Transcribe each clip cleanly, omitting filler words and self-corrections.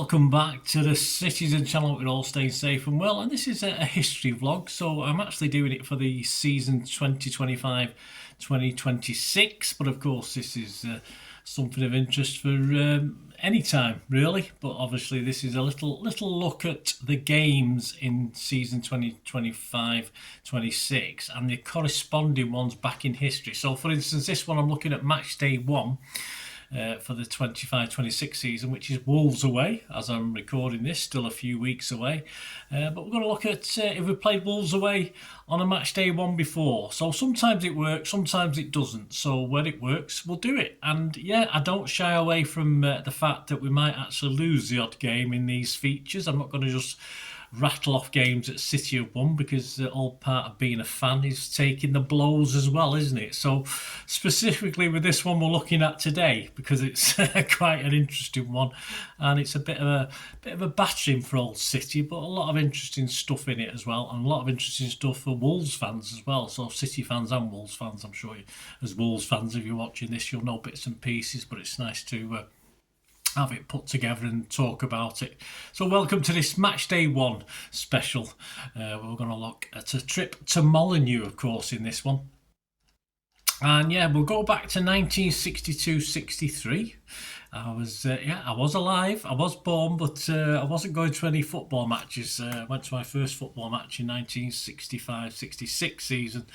Welcome back to the Citizen channel. We're all staying safe and well, and this is a history vlog, so I'm actually doing it for the season 2025-2026, but of course this is something of interest for any time really, but obviously this is a little look at the games in season 2025-26 and the corresponding ones back in history. So for instance, this one I'm looking at match day 1 for the 25-26 season, which is Wolves away, as I'm recording this, still a few weeks away. But we're going to look at if we played Wolves away on a match day 1 before. So sometimes it works, sometimes it doesn't. So when it works, we'll do it. And yeah, I don't shy away from the fact that we might actually lose the odd game in these features. I'm not going to just rattle off games that City have won, because all part of being a fan is taking the blows as well, isn't it? So specifically with this one we're looking at today, because it's quite an interesting one, and it's a bit of a battering for old City, but a lot of interesting stuff in it as well, and a lot of interesting stuff for Wolves fans as well. So City fans and Wolves fans, I'm sure you, as Wolves fans, if you're watching this, you'll know bits and pieces, but it's nice to have it put together and talk about it. So welcome to this match day 1 special. We're going to look at a trip to Molineux, of course, in this one. And yeah, we'll go back to 1962-63. I was alive, I was born, but I wasn't going to any football matches. I went to my first football match in 1965-66 season,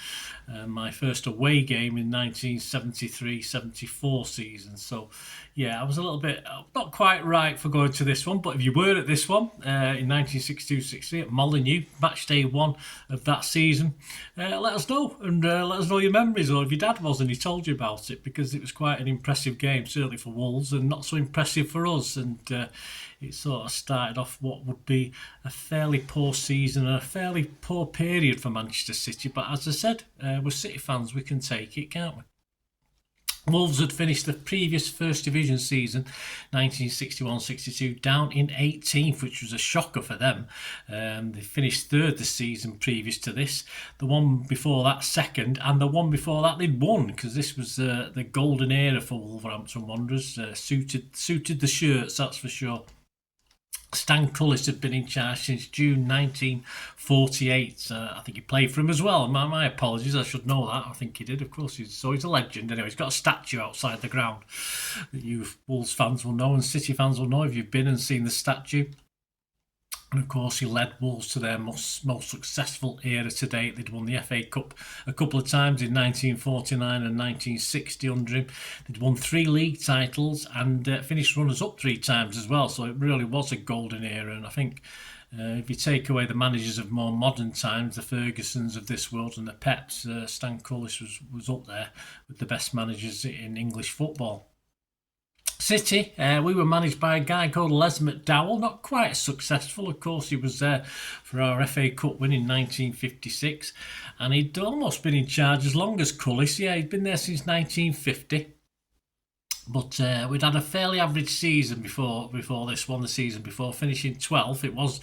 my first away game in 1973-74 season. So yeah, I was a little bit not quite right for going to this one, but if you were at this one in 1962-63 at Molineux, match day 1 of that season, let us know, and let us know your memories, or if your dad was and he told you about it, because it was quite an impressive game, certainly for Wolves, and not so impressive for us. And it sort of started off what would be a fairly poor season and a fairly poor period for Manchester City, but as I said, we're City fans, we can take it, can't we? Wolves had finished the previous First Division season, 1961-62, down in 18th, which was a shocker for them. They finished 3rd the season previous to this. The one before that 2nd, and the one before that they'd won, because this was the golden era for Wolverhampton Wanderers. Suited the shirts, that's for sure. Stan Cullis had been in charge since June 1948. I think he played for him as well. My apologies, I should know that. I think he did, of course. He's a legend anyway. He's got a statue outside the ground that you Wolves fans will know, and City fans will know if you've been and seen the statue. And of course, he led Wolves to their most successful era to date. They'd won the FA Cup a couple of times in 1949 and 1960 under him. They'd won 3 league titles and finished runners-up 3 times as well. So it really was a golden era. And I think if you take away the managers of more modern times, the Fergusons of this world and the Peps, Stan Cullis was up there with the best managers in English football. City, we were managed by a guy called Les McDowell, not quite as successful. Of course, he was there for our FA Cup win in 1956, and he'd almost been in charge as long as Cullis. Yeah, he'd been there since 1950. But we'd had a fairly average season before this one, the season before, finishing 12th. It was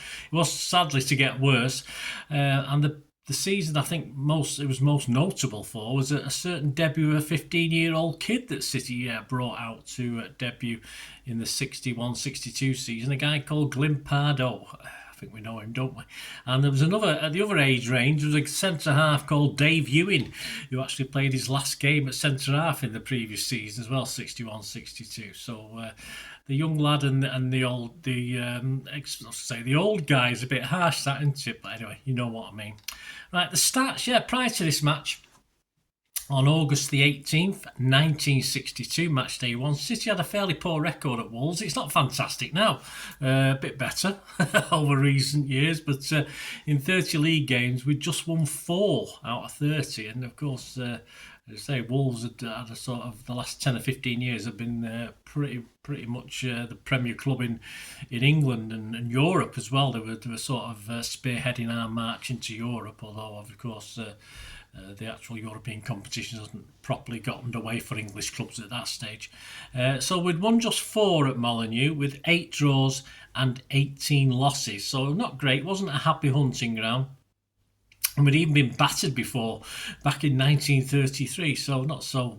sadly to get worse, and the season I think it was most notable for was a certain debut of a 15-year-old kid that City brought out to debut in the 61-62 season, a guy called Glyn Pardoe. I think we know him, don't we? And there was another, at the other age range, there was a centre-half called Dave Ewing, who actually played his last game at centre-half in the previous season as well, 61-62. So the young lad and the old the old guy is a bit harsh, that, isn't it? But anyway, you know what I mean. Right, the stats, prior to this match, on August the 18th, 1962, match day 1, City had a fairly poor record at Wolves. It's not fantastic now, a bit better over recent years, but in 30 league games, we'd just won 4 out of 30, and of course, as I say, Wolves had a sort of the last 10 or 15 years have been pretty much the premier club in England and Europe as well. They were sort of spearheading our march into Europe, although of course the actual European competition hasn't properly got underway for English clubs at that stage. So we'd won just 4 at Molineux with 8 draws and 18 losses. So not great, wasn't a happy hunting ground. and we'd even been battered before, back in 1933. So not so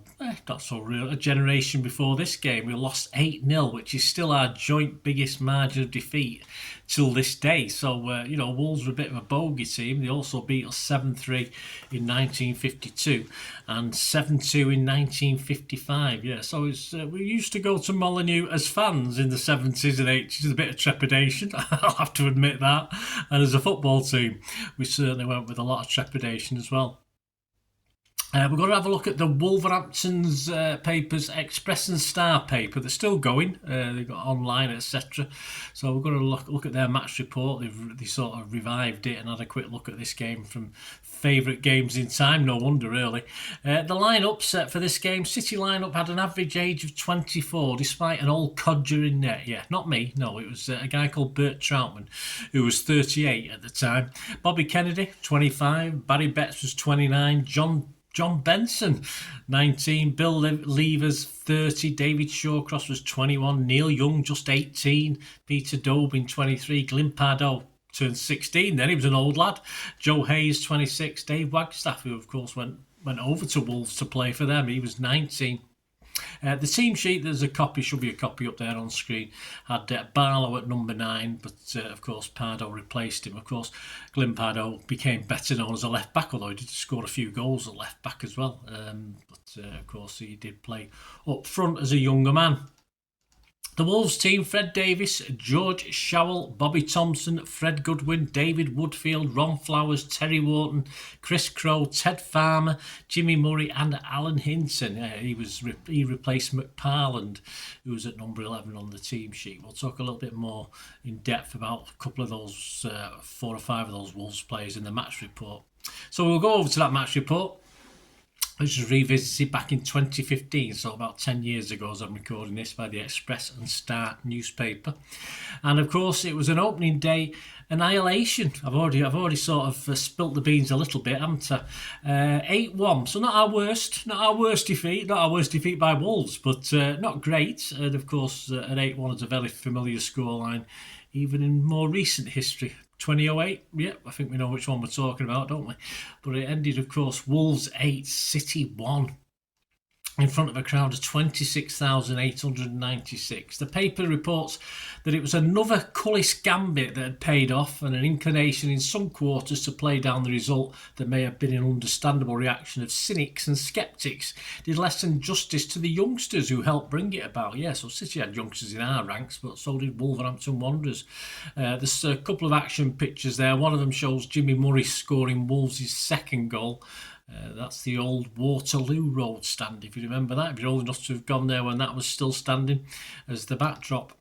real. A generation before this game, we lost 8-0, which is still our joint biggest margin of defeat till this day. So Wolves were a bit of a bogey team. They also beat us 7-3 in 1952 and 7-2 in 1955. Yeah, so we used to go to Molineux as fans in the 70s and 80s with a bit of trepidation. I'll have to admit that. And as a football team, we certainly went with a lot of trepidation as well. We're going to have a look at the Wolverhampton's papers, Express and Star paper. They're still going. They've got online, etc. So we're going to look at their match report. They sort of revived it and had a quick look at this game from favourite games in time. No wonder, really. The lineups for this game, City lineup had an average age of 24, despite an old codger in net. Yeah, not me. No, it was a guy called Bert Troutman, who was 38 at the time. Bobby Kennedy, 25. Barry Betts was 29. John Benson, 19. Bill Levers, 30. David Shawcross was 21. Neil Young, just 18. Peter Dobin, 23. Glyn Pardoe turned 16 then. He was an old lad. Joe Hayes, 26. Dave Wagstaff, who, of course, went over to Wolves to play for them. He was 19. The team sheet, should be a copy up there on screen, had Barlow at number 9, but of course Pardoe replaced him. Of course, Glyn Pardoe became better known as a left back, although he did score a few goals at left back as well. But of course he did play up front as a younger man. The Wolves team, Fred Davis, George Showell, Bobby Thompson, Fred Goodwin, David Woodfield, Ron Flowers, Terry Wharton, Chris Crowe, Ted Farmer, Jimmy Murray and Alan Hinton. He replaced McParland, who was at number 11 on the team sheet. We'll talk a little bit more in depth about a couple of those, 4 or 5 of those Wolves players in the match report. So we'll go over to that match report, which was revisited back in 2015, so about 10 years ago as I'm recording this, by the Express and Star newspaper. And of course it was an opening day annihilation. I've already sort of spilt the beans a little bit, haven't I? 8-1, so not our worst defeat by Wolves, but not great. And of course an 8-1 is a very familiar scoreline even in more recent history. 2008, yeah, I think we know which one we're talking about, don't we? But it ended, of course, Wolves 8, City 1, in front of a crowd of 26,896. The paper reports that it was another Cullis gambit that had paid off, and an inclination in some quarters to play down the result that may have been an understandable reaction of cynics and sceptics did less than justice to the youngsters who helped bring it about. Yeah, so City had youngsters in our ranks, but so did Wolverhampton Wanderers. There's a couple of action pictures there. One of them shows Jimmy Murray scoring Wolves' second goal. That's the old Waterloo Road stand, if you remember that, if you're old enough to have gone there when that was still standing as the backdrop.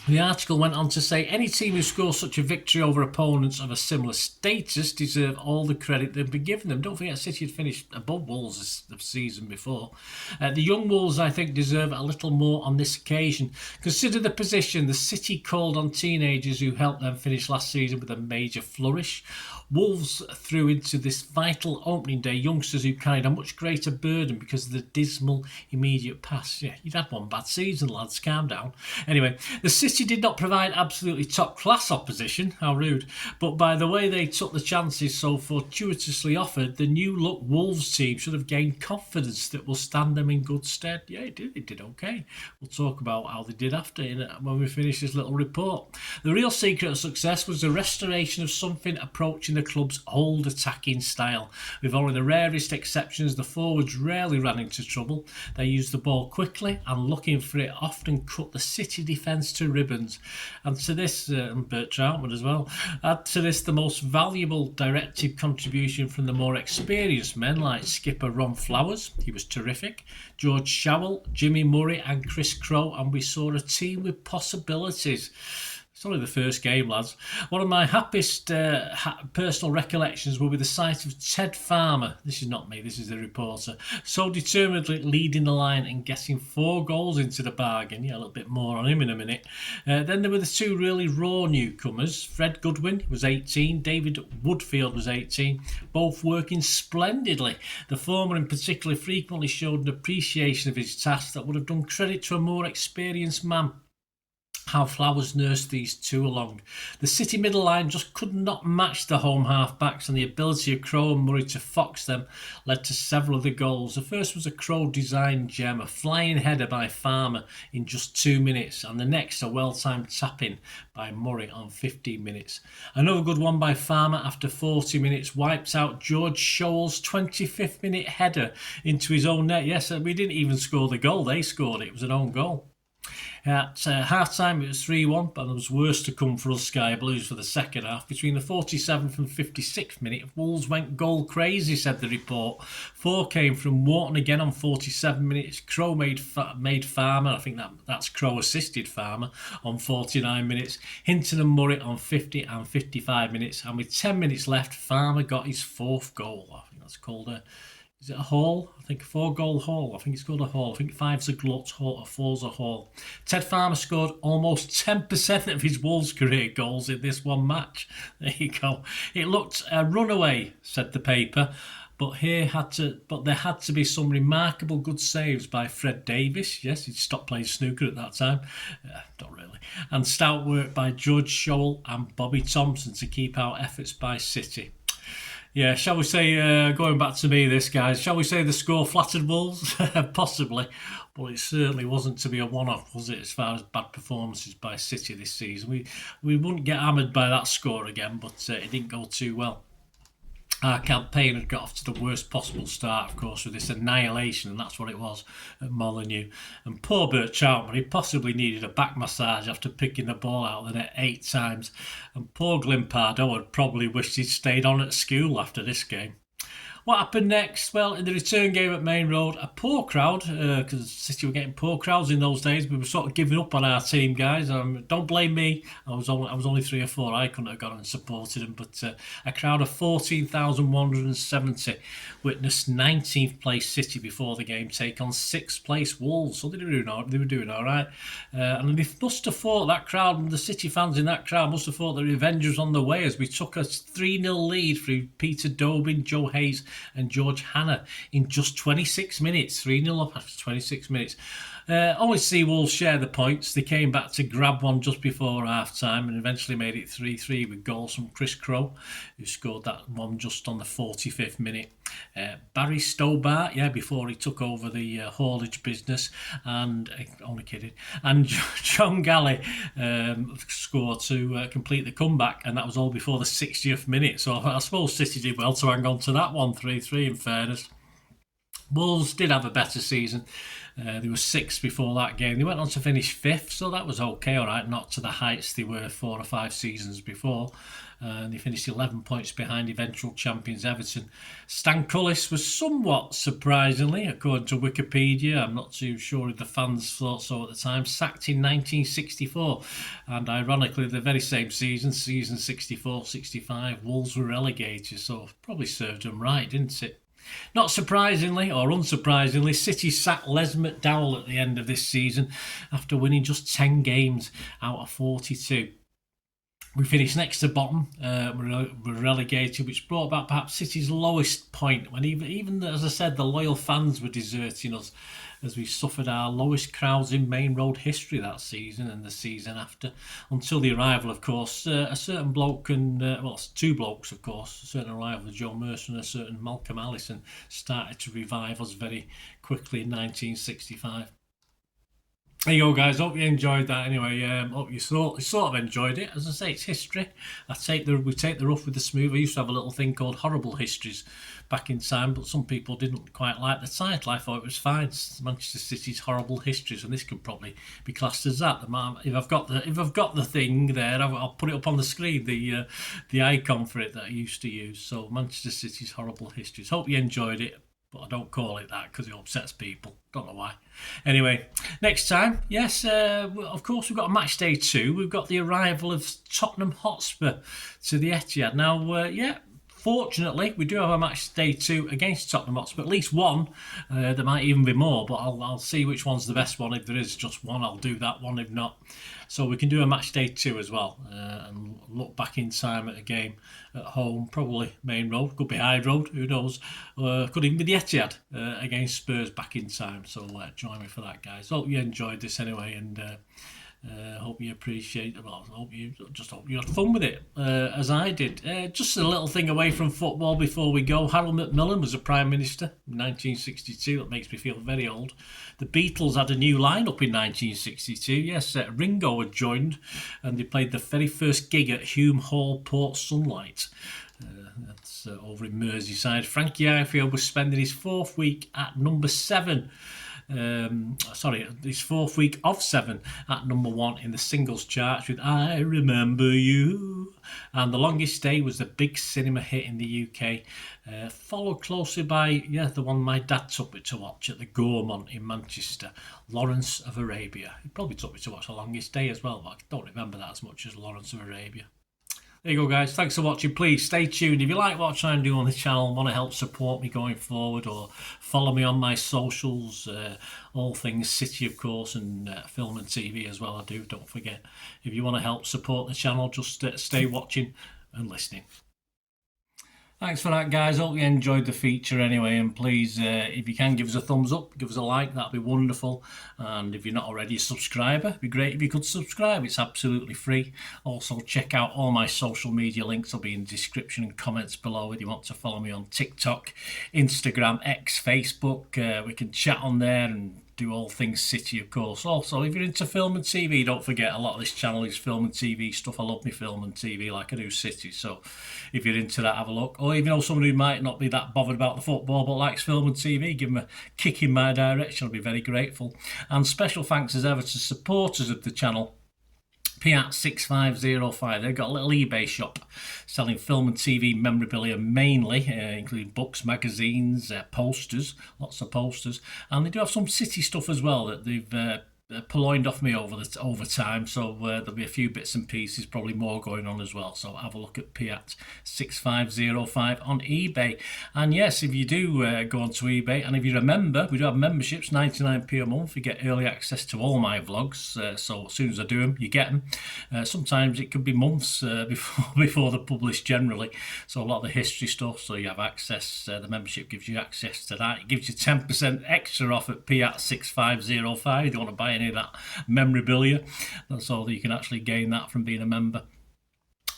The article went on to say any team who scores such a victory over opponents of a similar status deserve all the credit they've been given them. Don't forget, City had finished above Wolves the season before. The young Wolves, I think, deserve a little more on this occasion. Consider the position the City called on teenagers who helped them finish last season with a major flourish. Wolves threw into this vital opening day youngsters who carried a much greater burden because of the dismal immediate past. Yeah, you'd had one bad season, lads, calm down. Anyway, the City did not provide absolutely top-class opposition, how rude, but by the way they took the chances so fortuitously offered, the new-look Wolves team should have gained confidence that will stand them in good stead. Yeah, it did okay. We'll talk about how they did after when we finish this little report. The real secret of success was the restoration of something approaching the club's old attacking style. With only the rarest exceptions, the forwards rarely ran into trouble. They used the ball quickly and, looking for it, often cut the City defence to ribbons. And to this, and Bert Troutman as well, add to this the most valuable directive contribution from the more experienced men like skipper Ron Flowers, he was terrific, George Showell, Jimmy Murray and Chris Crowe, and we saw a team with possibilities. It's only the first game, lads. One of my happiest personal recollections will be the sight of Ted Farmer. This is not me, this is the reporter. So determinedly leading the line and getting 4 goals into the bargain. Yeah, a little bit more on him in a minute. Then there were the 2 really raw newcomers. Fred Goodwin was 18. David Woodfield was 18. Both working splendidly. The former in particular frequently showed an appreciation of his task that would have done credit to a more experienced man. how Flowers nursed these two along. The City middle line just could not match the home half-backs, and the ability of Crowe and Murray to fox them led to several of the goals. The first was a Crowe-designed gem, a flying header by Farmer in just 2 minutes, and the next a well-timed tap-in by Murray on 15 minutes. Another good one by Farmer after 40 minutes wiped out George Scholl's 25th minute header into his own net. Yes, we didn't even score the goal. They scored it. It was an own goal. At half-time, it was 3-1, but there was worse to come for us Sky Blues for the second half. Between the 47th and 56th minute, Wolves went goal crazy, said the report. 4 came from Wharton again on 47 minutes. Crowe made Farmer, I think that's Crowe assisted Farmer, on 49 minutes. Hinton and Murray on 50 and 55 minutes. And with 10 minutes left, Farmer got his 4th goal. I think that's called is it a haul? I think a 4-goal haul. I think it's called a haul. I think 5's a glut, 4's a haul. Ted Farmer scored almost 10% of his Wolves career goals in this one match. There you go. It looked a runaway, said the paper, but there had to be some remarkable good saves by Fred Davis. Yes, he'd stopped playing snooker at that time. Not really. And stout work by George Scholl and Bobby Thompson to keep out efforts by City. Yeah, shall we say, going back to me this, guys, shall we say the score flattered Wolves? Possibly, but it certainly wasn't to be a one-off, was it, as far as bad performances by City this season. We wouldn't get hammered by that score again, but it didn't go too well. Our campaign had got off to the worst possible start, of course, with this annihilation, and that's what it was at Molineux. And poor Bert, he possibly needed a back massage after picking the ball out of the net 8 times. And poor Glimpardo had probably wished he'd stayed on at school after this game. What happened next? Well, in the return game at Main Road, a poor crowd, because City were getting poor crowds in those days. We were sort of giving up on our team, guys. Don't blame me. I was only 3 or 4. I couldn't have gone and supported them. But a crowd of 14,170 witnessed 19th place City before the game take on 6th place Wolves. So they were doing all right. And they must have thought, that crowd, and the City fans in that crowd must have thought the revenge was on the way as we took a 3-0 lead through Peter Dobin, Joe Hayes and George Hanna in just 26 minutes. 3-0 up after 26 minutes. Only see Wolves share the points. They came back to grab one just before half-time and eventually made it 3-3 with goals from Chris Crowe, who scored that one just on the 45th minute. Barry Stobart, before he took over the haulage business, and only kidding, and John Galley scored to complete the comeback, and that was all before the 60th minute. So I suppose City did well to hang on to that one, 3-3 in fairness. Wolves did have a better season. They were 6th before that game. They went on to finish 5th, so that was okay, all right, not to the heights they were 4 or 5 seasons before. They finished 11 points behind eventual champions Everton. Stan Cullis was somewhat surprisingly, according to Wikipedia, I'm not too sure if the fans thought so at the time, sacked in 1964. And ironically, the very same season 64-65, Wolves were relegated, so probably served them right, didn't it? Not surprisingly, or unsurprisingly, City sacked Les McDowell at the end of this season after winning just 10 games out of 42. We finished next to bottom, we're relegated, which brought about perhaps City's lowest point, when even as I said, the loyal fans were deserting us, as we suffered our lowest crowds in Main Road history that season and the season after, until the arrival, of course, a certain bloke and, two blokes, of course, a certain arrival, Joe Mercer and a certain Malcolm Allison, started to revive us very quickly in 1965. There you go, guys. Hope you enjoyed that. Anyway, hope you sort of enjoyed it. As I say, it's history. We take the rough with the smooth. I used to have a little thing called Horrible Histories back in time, but some people didn't quite like the title. I thought it was fine. It's Manchester City's Horrible Histories, and this could probably be classed as that. If I've got the thing there, I'll put it up on the screen. The icon for it that I used to use. So Manchester City's Horrible Histories. Hope you enjoyed it. But I don't call it that because it upsets people. Don't know why. Anyway, next time, yes, of course, we've got a match day 2. We've got the arrival of Tottenham Hotspur to the Etihad. Now, fortunately, we do have a match day 2 against Tottenham Hotspur. At least one. There might even be more, but I'll see which one's the best one. If there is just one, I'll do that one. If not, so we can do a match day 2 as well, and look back in time at a game at home, probably Main Road, could be Hyde Road, who knows, could even be the Etihad against Spurs back in time. So join me for that, guys. Hope you enjoyed this anyway, and Hope you appreciate it. Well, hope you had fun with it, as I did. Just a little thing away from football before we go. Harold Macmillan was a Prime Minister in 1962. That makes me feel very old. The Beatles had a new lineup in 1962. Yes, Ringo had joined, and they played the very first gig at Hume Hall, Port Sunlight. That's over in Merseyside. Frankie Ifield was spending his fourth week at number 7. His fourth week of 7 at number 1 in the singles charts with I Remember You. And The Longest Day was the big cinema hit in the UK, followed closely by the one my dad took me to watch at the Gaumont in Manchester, Lawrence of Arabia. He probably took me to watch The Longest Day as well, but I don't remember that as much as Lawrence of Arabia. There you go, guys. Thanks for watching. Please stay tuned. If you like what I'm trying to do on this channel and want to help support me going forward, or follow me on my socials, all things City, of course, and film and TV as well, I do. Don't forget. If you want to help support the channel, just stay watching and listening. Thanks for that, guys. Hope you enjoyed the feature anyway, and please, if you can, give us a thumbs up, give us a like, that'd be wonderful. And if you're not already a subscriber, it'd be great if you could subscribe. It's absolutely free. Also, check out all my social media links. They'll be in the description and comments below if you want to follow me on TikTok, Instagram, X, Facebook. We can chat on there and do all things City, of course. Also, if you're into film and TV, don't forget, a lot of this channel is film and TV stuff. I love me film and TV like I do City. So if you're into that, have a look. Or if you know someone who might not be that bothered about the football but likes film and TV, give them a kick in my direction. I'll be very grateful. And special thanks as ever to supporters of the channel. Piat6505, they've got a little eBay shop selling film and TV memorabilia mainly, including books, magazines, posters, lots of posters, and they do have some City stuff as well that they've purloined off me over time, so there'll be a few bits and pieces, probably more going on as well. So have a look at Piat6505 on eBay. And yes, if you do go onto eBay, and if you remember, we do have memberships, 99p a month. You get early access to all my vlogs, so as soon as I do them, you get them. Sometimes it could be months before they're published generally, so a lot of the history stuff, so you have access. The membership gives you access to that. It gives you 10% extra off at Piat6505 if you want to buy any of that memorabilia, so that you can actually gain that from being a member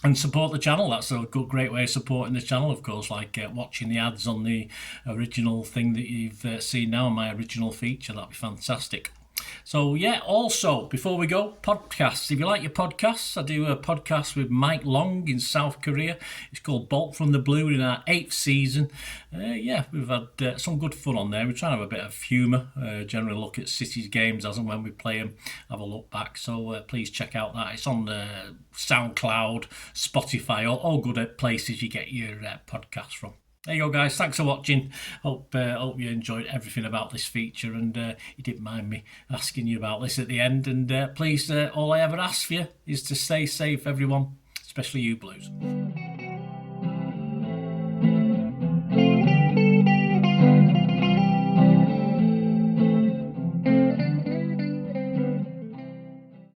and support the channel. That's a great way of supporting the channel, of course, like watching the ads on the original thing that you've seen now, my original feature. That'd be fantastic. So yeah, also before we go, podcasts. If you like your podcasts, I do a podcast with Mike Long in South Korea. It's called Bolt from the Blue, in our 8th season. We've had some good fun on there. We're trying to have a bit of humour, generally look at City's games as and when we play them, have a look back. So please check out that. It's on Soundcloud, Spotify, all good places you get your podcasts from. There you go, guys. Thanks for watching. Hope you enjoyed everything about this feature, and you didn't mind me asking you about this at the end. And please, all I ever ask for you is to stay safe, everyone, especially you Blues.